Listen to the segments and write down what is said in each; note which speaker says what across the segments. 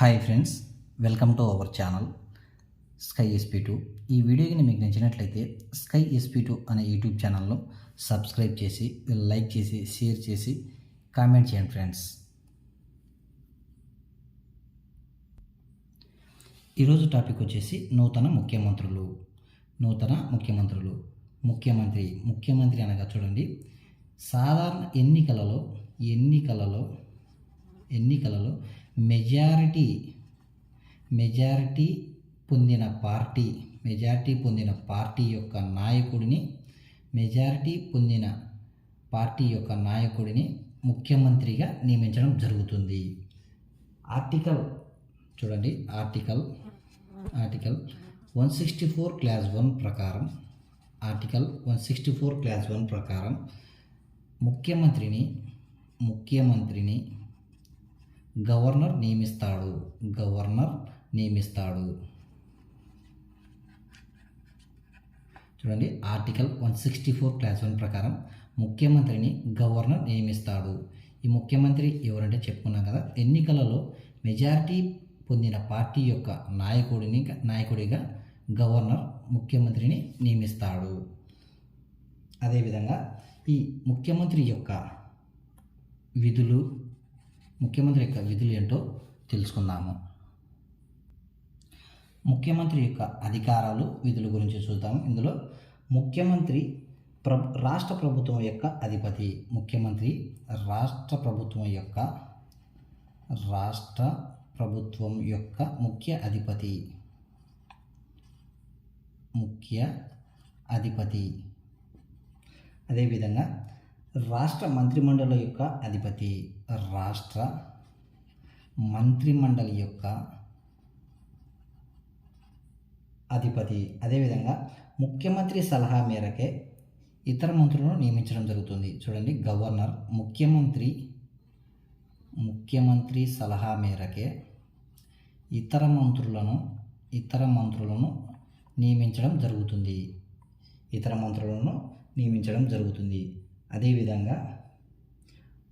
Speaker 1: Hi friends, welcome to our channel sky SP2. ఈ వీడియోని మీకు నచ్చినట్లయితే స్కై SP2 అనే యూట్యూబ్ ఛానల్ను సబ్స్క్రైబ్ చేసి, లైక్ చేసి, షేర్ చేసి, కామెంట్ చేయండి ఫ్రెండ్స్. ఈరోజు టాపిక్ వచ్చేసి నూతన ముఖ్యమంత్రులు. ముఖ్యమంత్రి అనగా చూడండి, సాధారణ ఎన్నికలలో మెజారిటీ పొందిన పార్టీ యొక్క నాయకుడిని ముఖ్యమంత్రిగా నియమించడం జరుగుతుంది. ఆర్టికల్ 164 క్లాస్ 1 ప్రకారం ముఖ్యమంత్రిని గవర్నర్ నియమిస్తాడు. చూడండి, ఆర్టికల్ 164 క్లాస్ 1 ప్రకారం ముఖ్యమంత్రిని గవర్నర్ నియమిస్తాడు. ఈ ముఖ్యమంత్రి ఎవరంటే చెప్పుకున్నాం కదా, ఎన్నికలలో మెజారిటీ పొందిన పార్టీ యొక్క నాయకుడిగా గవర్నర్ ముఖ్యమంత్రిని నియమిస్తాడు. అదేవిధంగా ఈ ముఖ్యమంత్రి యొక్క విధులు ఏంటో తెలుసుకుందాము. ముఖ్యమంత్రి యొక్క అధికారాలు, విధుల గురించి చూద్దాము. ఇందులో ముఖ్యమంత్రి రాష్ట్ర ప్రభుత్వం యొక్క అధిపతి. ముఖ్యమంత్రి రాష్ట్ర ప్రభుత్వం యొక్క ముఖ్య అధిపతి. అదేవిధంగా రాష్ట్ర మంత్రిమండలి యొక్క అధిపతి. అదేవిధంగా ముఖ్యమంత్రి సలహా మేరకే ఇతర మంత్రులను నియమించడం జరుగుతుంది. చూడండి, గవర్నర్ ముఖ్యమంత్రి సలహా మేరకే ఇతర మంత్రులను నియమించడం జరుగుతుంది. అదేవిధంగా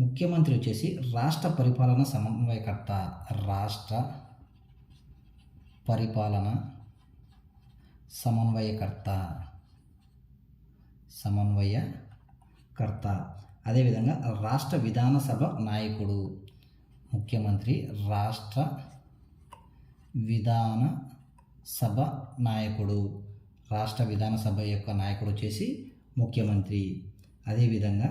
Speaker 1: ముఖ్యమంత్రి వచ్చేసి రాష్ట్ర పరిపాలన సమన్వయకర్త. అదేవిధంగా రాష్ట్ర విధానసభ నాయకుడు. ముఖ్యమంత్రి రాష్ట్ర విధానసభ యొక్క నాయకుడు వచ్చేసి ముఖ్యమంత్రి. అదేవిధంగా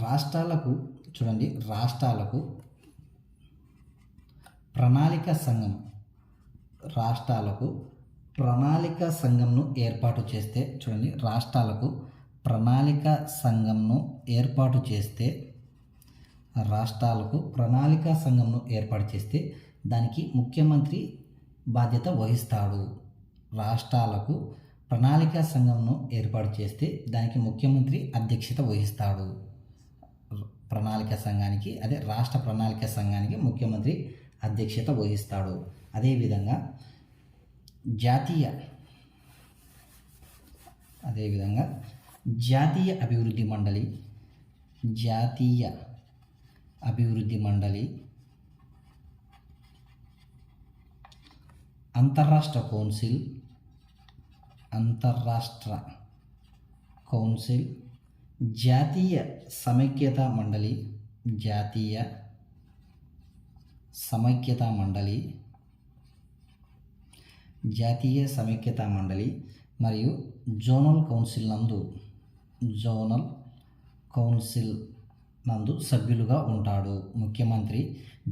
Speaker 1: రాష్ట్రాలకు ప్రణాళిక సంఘంను ఏర్పాటు చేస్తే దానికి ముఖ్యమంత్రి బాధ్యత వహిస్తాడు. రాష్ట్రాలకు ప్రణాళికా సంఘంను ఏర్పాటు చేస్తే దానికి ముఖ్యమంత్రి అధ్యక్షత వహిస్తాడు. రాష్ట్ర ప్రణాళిక సంఘానికి ముఖ్యమంత్రి అధ్యక్షత వహిస్తాడు. అదేవిధంగా జాతీయ అభివృద్ధి మండలి, అంతర్రాష్ట్ర కౌన్సిల్, జాతీయ సమైక్యతా మండలి మరియు జోనల్ కౌన్సిల్ నందు సభ్యులుగా ఉంటాడు. ముఖ్యమంత్రి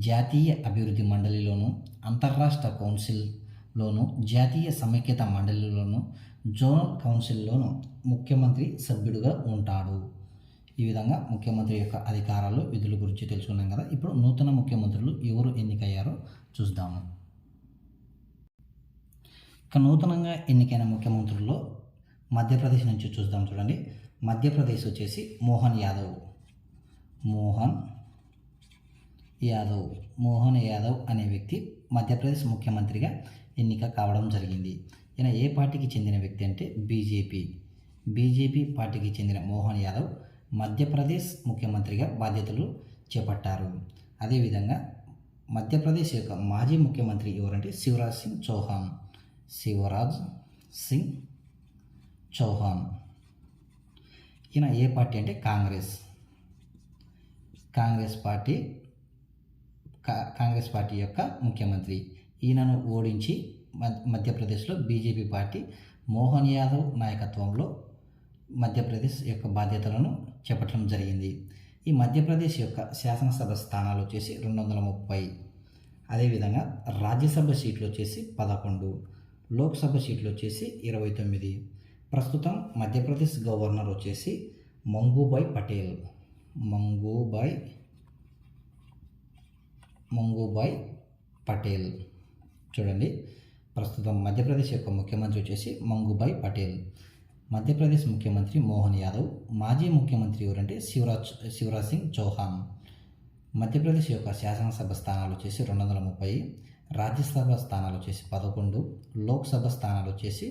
Speaker 1: జాతీయ అభివృద్ధి మండలిలోను, అంతర్రాష్ట్ర కౌన్సిల్లోను, జాతీయ సమైక్యత మండలిలోను, జోనల్ కౌన్సిల్లోను ముఖ్యమంత్రి సభ్యుడిగా ఉంటాడు. ఈ విధంగా ముఖ్యమంత్రి యొక్క అధికారాలు, విధుల గురించి తెలుసుకున్నాం కదా. ఇప్పుడు నూతన ముఖ్యమంత్రులు ఎవరు ఎన్నికయ్యారో చూద్దాము. ఇక నూతనంగా ఎన్నికైన ముఖ్యమంత్రుల్లో మధ్యప్రదేశ్ నుంచి చూద్దాం. చూడండి, మధ్యప్రదేశ్ వచ్చేసి మోహన్ యాదవ్ అనే వ్యక్తి మధ్యప్రదేశ్ ముఖ్యమంత్రిగా ఎన్నిక కావడం జరిగింది. ఈయన ఏ పార్టీకి చెందిన వ్యక్తి అంటే బీజేపీ పార్టీకి చెందిన మోహన్ యాదవ్ మధ్యప్రదేశ్ ముఖ్యమంత్రిగా బాధ్యతలు చేపట్టారు. అదేవిధంగా మధ్యప్రదేశ్ యొక్క మాజీ ముఖ్యమంత్రి ఎవరంటే శివరాజ్ సింగ్ చౌహాన్. ఈయన ఏ పార్టీ అంటే కాంగ్రెస్ పార్టీ యొక్క ముఖ్యమంత్రి. ఈయనను ఓడించి మధ్యప్రదేశ్లో బీజేపీ పార్టీ మోహన్ యాదవ్ నాయకత్వంలో మధ్యప్రదేశ్ యొక్క బాధ్యతలను చేపట్టడం జరిగింది. ఈ మధ్యప్రదేశ్ యొక్క శాసనసభ స్థానాలు వచ్చేసి 230. అదేవిధంగా రాజ్యసభ సీట్లు వచ్చేసి 11, లోక్సభ సీట్లు వచ్చేసి 29. ప్రస్తుతం మధ్యప్రదేశ్ గవర్నర్ వచ్చేసి మంగూభాయ్ పటేల్. చూడండి, ప్రస్తుతం మధ్యప్రదేశ్ యొక్క ముఖ్యమంత్రి వచ్చేసి మంగూభాయ్ పటేల్. మధ్యప్రదేశ్ ముఖ్యమంత్రి మోహన్ యాదవ్. మాజీ ముఖ్యమంత్రి ఎవరంటే శివరాజ్ సింగ్ చౌహాన్. మధ్యప్రదేశ్ యొక్క శాసనసభ స్థానాలు వచ్చేసి 230, రాజ్యసభ స్థానాలు వచ్చేసి 11, లోక్సభ స్థానాలు వచ్చేసి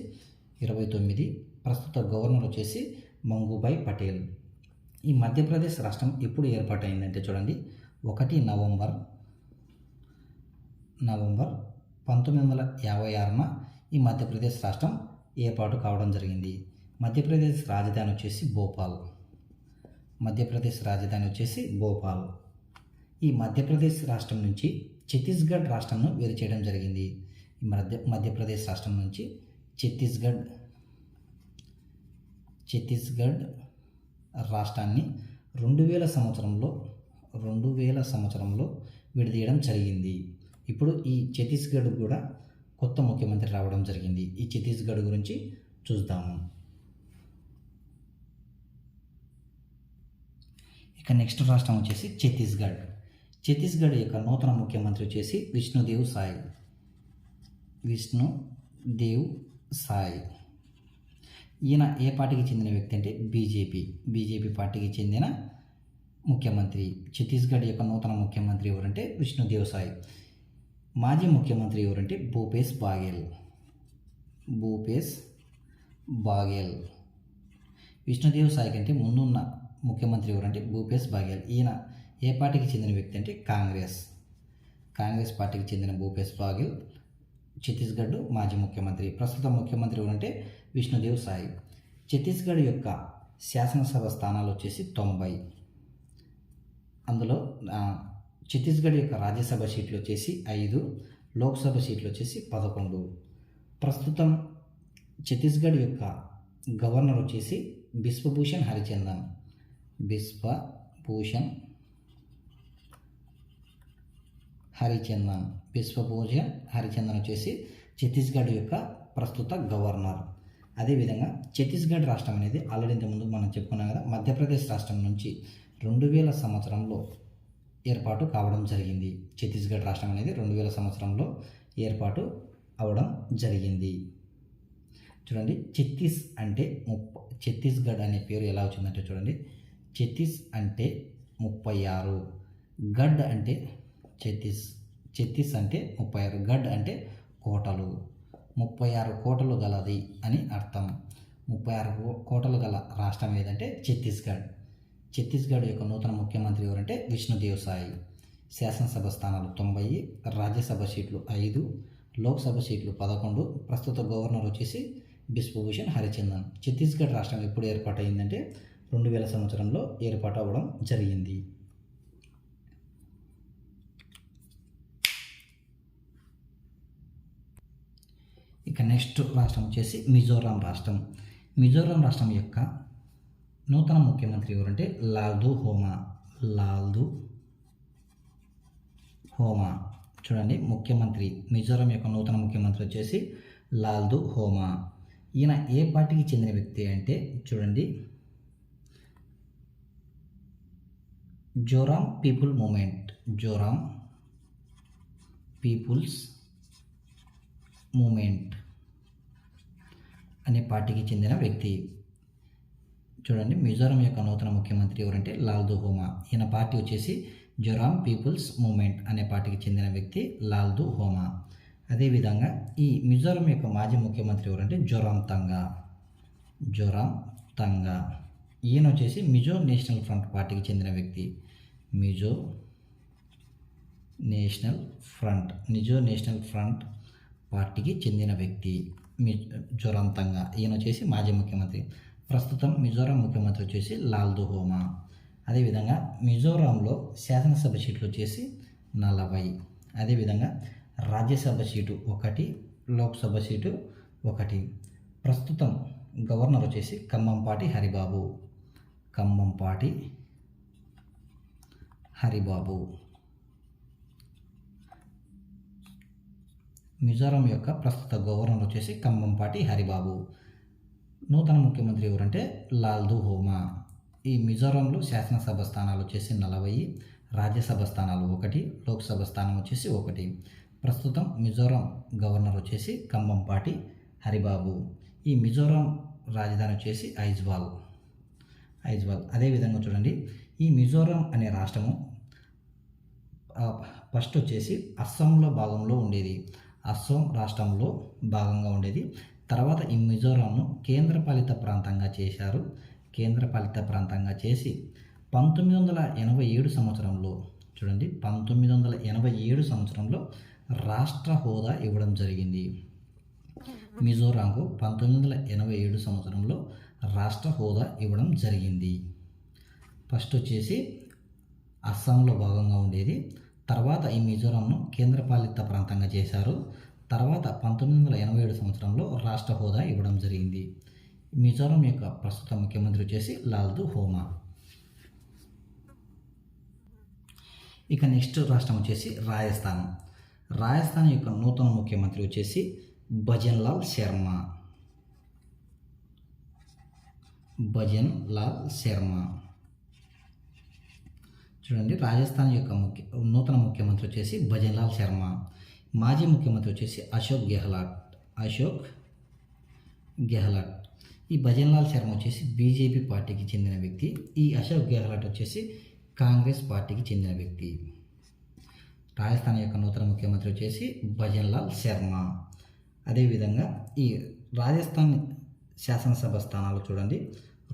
Speaker 1: 29. ప్రస్తుత గవర్నర్ వచ్చేసి మంగూభాయ్ పటేల్. ఈ మధ్యప్రదేశ్ రాష్ట్రం ఎప్పుడు ఏర్పాటైందంటే చూడండి, 1 నవంబర్ 1956న ఈ మధ్యప్రదేశ్ రాష్ట్రం ఏర్పాటు కావడం జరిగింది. మధ్యప్రదేశ్ రాజధాని వచ్చేసి భోపాల్. ఈ మధ్యప్రదేశ్ రాష్ట్రం నుంచి ఛత్తీస్గఢ్ రాష్ట్రంను వేరు చేయడం జరిగింది. ఈ మధ్యప్రదేశ్ రాష్ట్రం నుంచి ఛత్తీస్గఢ్ రాష్ట్రాన్ని 2000 సంవత్సరంలో విడదీయడం జరిగింది. ఇప్పుడు ఈ ఛత్తీస్గఢ్ కూడా కొత్త ముఖ్యమంత్రి రావడం జరిగింది. ఈ ఛత్తీస్గఢ్ గురించి చూద్దాము. ఇక నెక్స్ట్ రాష్ట్రం వచ్చేసి ఛత్తీస్గఢ్ యొక్క నూతన ముఖ్యమంత్రి వచ్చేసి విష్ణుదేవ్ సాయ్. ఈయన ఏ పార్టీకి చెందిన వ్యక్తి అంటే బీజేపీ పార్టీకి చెందిన ముఖ్యమంత్రి. ఛత్తీస్గఢ్ యొక్క నూతన ముఖ్యమంత్రి ఎవరంటే విష్ణుదేవ్ సాయ్. మాజీ ముఖ్యమంత్రి ఎవరంటే భూపేష్ బాఘెల్. విష్ణుదేవ్ సాయ్ కంటే ముందున్న ముఖ్యమంత్రి ఎవరంటే భూపేష్ బాఘెల్. ఈయన ఏ పార్టీకి చెందిన వ్యక్తి అంటే కాంగ్రెస్ పార్టీకి చెందిన భూపేష్ బాఘెల్ ఛత్తీస్గఢ్ మాజీ ముఖ్యమంత్రి. ప్రస్తుత ముఖ్యమంత్రి ఎవరంటే విష్ణుదేవ్ సాయ్. ఛత్తీస్గఢ్ యొక్క శాసనసభ స్థానాలు వచ్చేసి 90. అందులో ఛత్తీస్గఢ్ యొక్క రాజ్యసభ సీట్లు వచ్చేసి 5, లోక్సభ సీట్లు వచ్చేసి 11. ప్రస్తుతం ఛత్తీస్గఢ్ యొక్క గవర్నర్ వచ్చేసి బిశ్వభూషణ్ హరిచందన్ వచ్చేసి ఛత్తీస్గఢ్ యొక్క ప్రస్తుత గవర్నర్. అదేవిధంగా ఛత్తీస్గఢ్ రాష్ట్రం అనేది ఆల్రెడీ ఇంతకుముందు మనం చెప్పుకున్నాం కదా, మధ్యప్రదేశ్ రాష్ట్రం నుంచి 2000 సంవత్సరంలో ఏర్పాటు కావడం జరిగింది. ఛత్తీస్గఢ్ రాష్ట్రం అనేది 2000 సంవత్సరంలో ఏర్పాటు అవడం జరిగింది. చూడండి, ఛత్తీస్గఢ్ అనే పేరు ఎలా వచ్చిందంటే చూడండి, ఛత్తీస్ అంటే 36, గఢ్ అంటే ఛత్తీస్ అంటే 36, గఢ్ అంటే కోటలు. 36 కోటలు గలది అని అర్థం. 36 కోటలు గల రాష్ట్రం ఏదంటే ఛత్తీస్గఢ్ యొక్క నూతన ముఖ్యమంత్రి ఎవరంటే విష్ణుదేవ్ సాయ్. శాసనసభ స్థానాలు 90, రాజ్యసభ సీట్లు 5, లోక్సభ సీట్లు 11. ప్రస్తుత గవర్నర్ వచ్చేసి బిశ్వభూషణ్ హరిచందన్. ఛత్తీస్గఢ్ రాష్ట్రం ఎప్పుడు ఏర్పాటైందంటే 2000 సంవత్సరంలో ఏర్పాటు అవ్వడం జరిగింది. ఇక నెక్స్ట్ రాష్ట్రం వచ్చేసి మిజోరాం రాష్ట్రం యొక్క నూతన ముఖ్యమంత్రి ఎవరంటే లాల్దు హోమా. చూడండి, మిజోరాం యొక్క నూతన ముఖ్యమంత్రి వచ్చేసి లాల్దు హోమా. ఈయన ఏ పార్టీకి చెందిన వ్యక్తి అంటే చూడండి, జోరాం పీపుల్స్ మూమెంట్ అనే పార్టీకి చెందిన వ్యక్తి. చూడండి, మిజోరాం యొక్క నూతన ముఖ్యమంత్రి ఎవరంటే లాల్దు హోమా. ఈయన పార్టీ వచ్చేసి జోరాం పీపుల్స్ మూమెంట్ అనే పార్టీకి చెందిన వ్యక్తి లాల్దు హోమా. అదేవిధంగా ఈ మిజోరం యొక్క మాజీ ముఖ్యమంత్రి ఎవరంటే జోరాంతంగా. ఈయన వచ్చేసి మిజో నేషనల్ ఫ్రంట్ పార్టీకి చెందిన వ్యక్తి. మిజో నేషనల్ ఫ్రంట్ పార్టీకి చెందిన వ్యక్తి జోరాంతంగా. ఈయన వచ్చేసి మాజీ ముఖ్యమంత్రి. ప్రస్తుతం మిజోరాం ముఖ్యమంత్రి వచ్చేసి లాల్దుహోమా. అదేవిధంగా మిజోరాంలో శాసనసభ సీట్లు వచ్చేసి 40. అదేవిధంగా రాజ్యసభ సీటు 1, లోక్సభ సీటు 1. ప్రస్తుతం గవర్నర్ వచ్చేసి కంభంపాటి హరిబాబు. మిజోరాం యొక్క ప్రస్తుత గవర్నర్ వచ్చేసి కంభంపాటి హరిబాబు. నూతన ముఖ్యమంత్రి ఎవరంటే లాల్దుహోమా. ఈ మిజోరాంలో శాసనసభ స్థానాలు వచ్చేసి 40, రాజ్యసభ స్థానాలు 1, లోక్సభ స్థానం వచ్చేసి 1. ప్రస్తుతం మిజోరాం గవర్నర్ వచ్చేసి కంభంపాటి హరిబాబు. ఈ మిజోరాం రాజధాని వచ్చేసి ఐజ్వాల్. అదేవిధంగా చూడండి, ఈ మిజోరాం అనే రాష్ట్రము ఫస్ట్ వచ్చేసి అస్సాంలో భాగంలో ఉండేది. అస్సాం రాష్ట్రంలో భాగంగా ఉండేది. తర్వాత ఈ మిజోరాంను కేంద్రపాలిత ప్రాంతంగా చేశారు. కేంద్రపాలిత ప్రాంతంగా చేసి 1987 సంవత్సరంలో చూడండి, 1987 సంవత్సరంలో రాష్ట్ర హోదా ఇవ్వడం జరిగింది. మిజోరాంకు 1987 సంవత్సరంలో రాష్ట్ర హోదా ఇవ్వడం జరిగింది. ఫస్ట్ వచ్చేసి అస్సాంలో భాగంగా ఉండేది. తర్వాత ఈ మిజోరాంను కేంద్రపాలిత ప్రాంతంగా చేశారు. తర్వాత 1987 సంవత్సరంలో రాష్ట్ర హోదా ఇవ్వడం జరిగింది. మిజోరాం యొక్క ప్రస్తుత ముఖ్యమంత్రి వచ్చేసి లాల్దుహోమా. ఇక నెక్స్ట్ రాష్ట్రం వచ్చేసి రాజస్థాన్ యొక్క నూతన ముఖ్యమంత్రి వచ్చేసి భజన్లాల్ శర్మ. చూడండి, రాజస్థాన్ యొక్క నూతన ముఖ్యమంత్రి వచ్చేసి భజన్లాల్ శర్మ. మాజీ ముఖ్యమంత్రి వచ్చేసి అశోక్ గెహ్లాట్. ఈ భజన్లాల్ శర్మ వచ్చేసి బీజేపీ పార్టీకి చెందిన వ్యక్తి. ఈ అశోక్ గెహ్లాట్ వచ్చేసి కాంగ్రెస్ పార్టీకి చెందిన వ్యక్తి. రాజస్థాన్ యొక్క నూతన ముఖ్యమంత్రి వచ్చేసి భజన్లాల్ శర్మ. అదేవిధంగా ఈ రాజస్థాన్ శాసనసభ స్థానాలు చూడండి,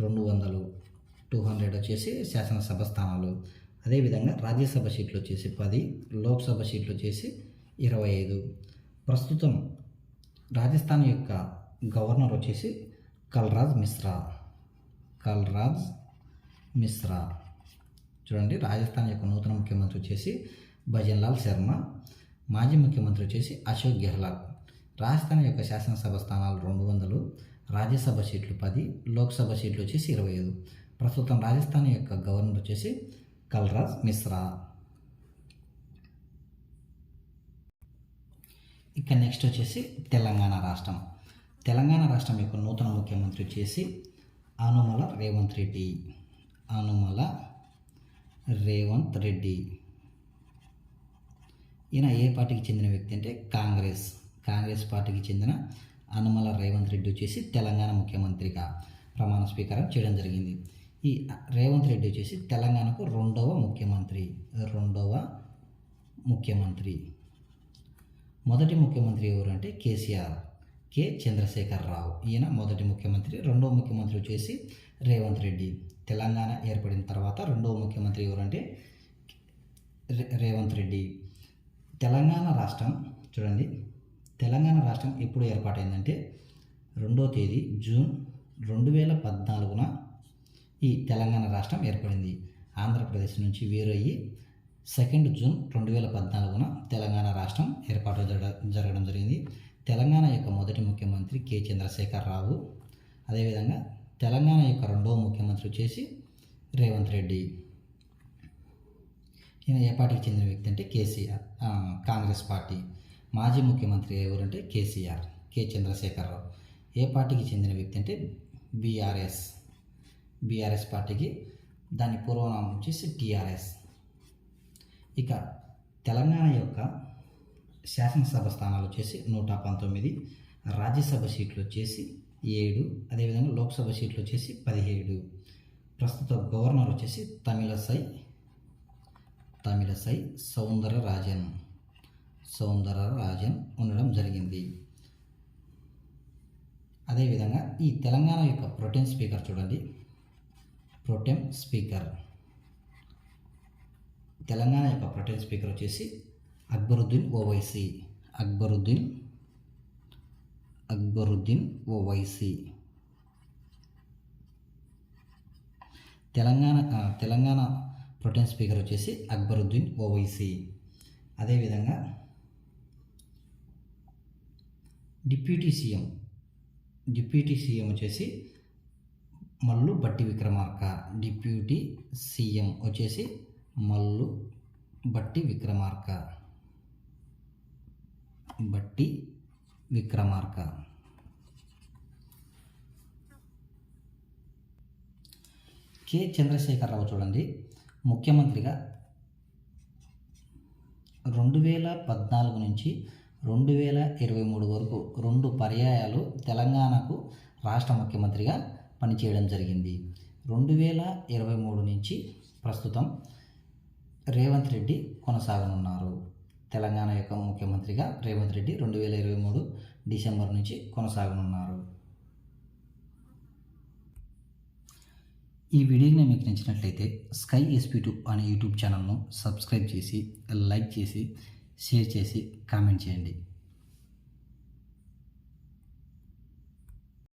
Speaker 1: 200 వచ్చేసి శాసనసభ స్థానాలు. అదేవిధంగా రాజ్యసభ సీట్లు వచ్చేసి 10, లోక్సభ సీట్లు వచ్చేసి 25. ప్రస్తుతం రాజస్థాన్ యొక్క గవర్నర్ వచ్చేసి కల్రాజ్ మిశ్రా. చూడండి, రాజస్థాన్ యొక్క నూతన ముఖ్యమంత్రి వచ్చేసి భజన్లాల్ శర్మ. మాజీ ముఖ్యమంత్రి వచ్చేసి అశోక్ గెహ్లాట్. రాజస్థాన్ యొక్క శాసనసభ స్థానాలు 200, రాజ్యసభ సీట్లు 10, లోక్సభ సీట్లు వచ్చేసి 25. ప్రస్తుతం రాజస్థాన్ యొక్క గవర్నర్ వచ్చేసి కల్రాజ్ మిశ్రా. ఇక నెక్స్ట్ వచ్చేసి తెలంగాణ రాష్ట్రం యొక్క నూతన ముఖ్యమంత్రి వచ్చేసి అనుమల రేవంత్ రెడ్డి. ఈయన ఏ పార్టీకి చెందిన వ్యక్తి అంటే కాంగ్రెస్ పార్టీకి చెందిన అనుమల రేవంత్ రెడ్డి వచ్చేసి తెలంగాణ ముఖ్యమంత్రిగా ప్రమాణ స్వీకారం చేయడం జరిగింది. ఈ రేవంత్ రెడ్డి వచ్చేసి తెలంగాణకు రెండవ ముఖ్యమంత్రి. మొదటి ముఖ్యమంత్రి ఎవరంటే కె చంద్రశేఖర్ రావు. ఈయన మొదటి ముఖ్యమంత్రి. రెండవ ముఖ్యమంత్రి వచ్చేసి రేవంత్ రెడ్డి. తెలంగాణ ఏర్పడిన తర్వాత రెండవ ముఖ్యమంత్రి ఎవరంటే రేవంత్ రెడ్డి. తెలంగాణ రాష్ట్రం చూడండి, తెలంగాణ రాష్ట్రం ఎప్పుడు ఏర్పాటైందంటే 2వ తేదీ జూన్ 2014న ఈ తెలంగాణ రాష్ట్రం ఏర్పడింది. ఆంధ్రప్రదేశ్ నుంచి వేరయ్యి 2nd జూన్ 2014న తెలంగాణ రాష్ట్రం ఏర్పాటు జరగడం జరిగింది. తెలంగాణ యొక్క మొదటి ముఖ్యమంత్రి కె చంద్రశేఖర్ రావు. అదేవిధంగా తెలంగాణ యొక్క రెండవ ముఖ్యమంత్రి వచ్చేసి రేవంత్ రెడ్డి. ఈయన ఏ పార్టీకి చెందిన వ్యక్తి అంటే కాంగ్రెస్ పార్టీ. మాజీ ముఖ్యమంత్రి ఎవరంటే కె చంద్రశేఖర్ రావు. ఏ పార్టీకి చెందిన వ్యక్తి అంటే బీఆర్ఎస్ పార్టీకి. దాని పూర్వనామం వచ్చేసి టీఆర్ఎస్. ఇక తెలంగాణ యొక్క శాసనసభ స్థానాలు వచ్చేసి 119, రాజ్యసభ సీట్లు వచ్చేసి 7, అదేవిధంగా లోక్సభ సీట్లు వచ్చేసి 17. ప్రస్తుత గవర్నర్ వచ్చేసి తమిళసై సౌందరరాజన్ ఉండడం జరిగింది. అదేవిధంగా ఈ తెలంగాణ యొక్క ప్రోటెం స్పీకర్ చూడండి. ప్రోటెం స్పీకర్ తెలంగాణ యొక్క ప్రోటెం స్పీకర్ వచ్చేసి అక్బరుద్దీన్ ఓవైసీ. అక్బరుద్దీన్ ఓవైసీ తెలంగాణ ప్రోటెం స్పీకర్ వచ్చేసి అక్బరుద్దీన్ ఓవైసీ. అదేవిధంగా డిప్యూటీ సీఎం వచ్చేసి మల్లు భట్టి విక్రమార్క. డిప్యూటీ సీఎం వచ్చేసి మల్లు భట్టి విక్రమార్క. కె చంద్రశేఖరరావు చూడండి. ముఖ్యమంత్రిగా 2014 నుంచి 2023 వరకు 2 పర్యాయాలు తెలంగాణకు రాష్ట్ర ముఖ్యమంత్రిగా పనిచేయడం జరిగింది. 2023 నుంచి ప్రస్తుతం రేవంత్ రెడ్డి కొనసాగనున్నారు. తెలంగాణ యొక్క ముఖ్యమంత్రిగా రేవంత్ రెడ్డి 2023 డిసెంబర్ నుంచి కొనసాగనున్నారు. ఈ వీడియోని మీకు నచ్చినట్లయితే స్కై SP2 అనే యూట్యూబ్ ఛానల్ను సబ్స్క్రైబ్ చేసి, లైక్ చేసి, షేర్ చేసి, కామెంట్ చేయండి.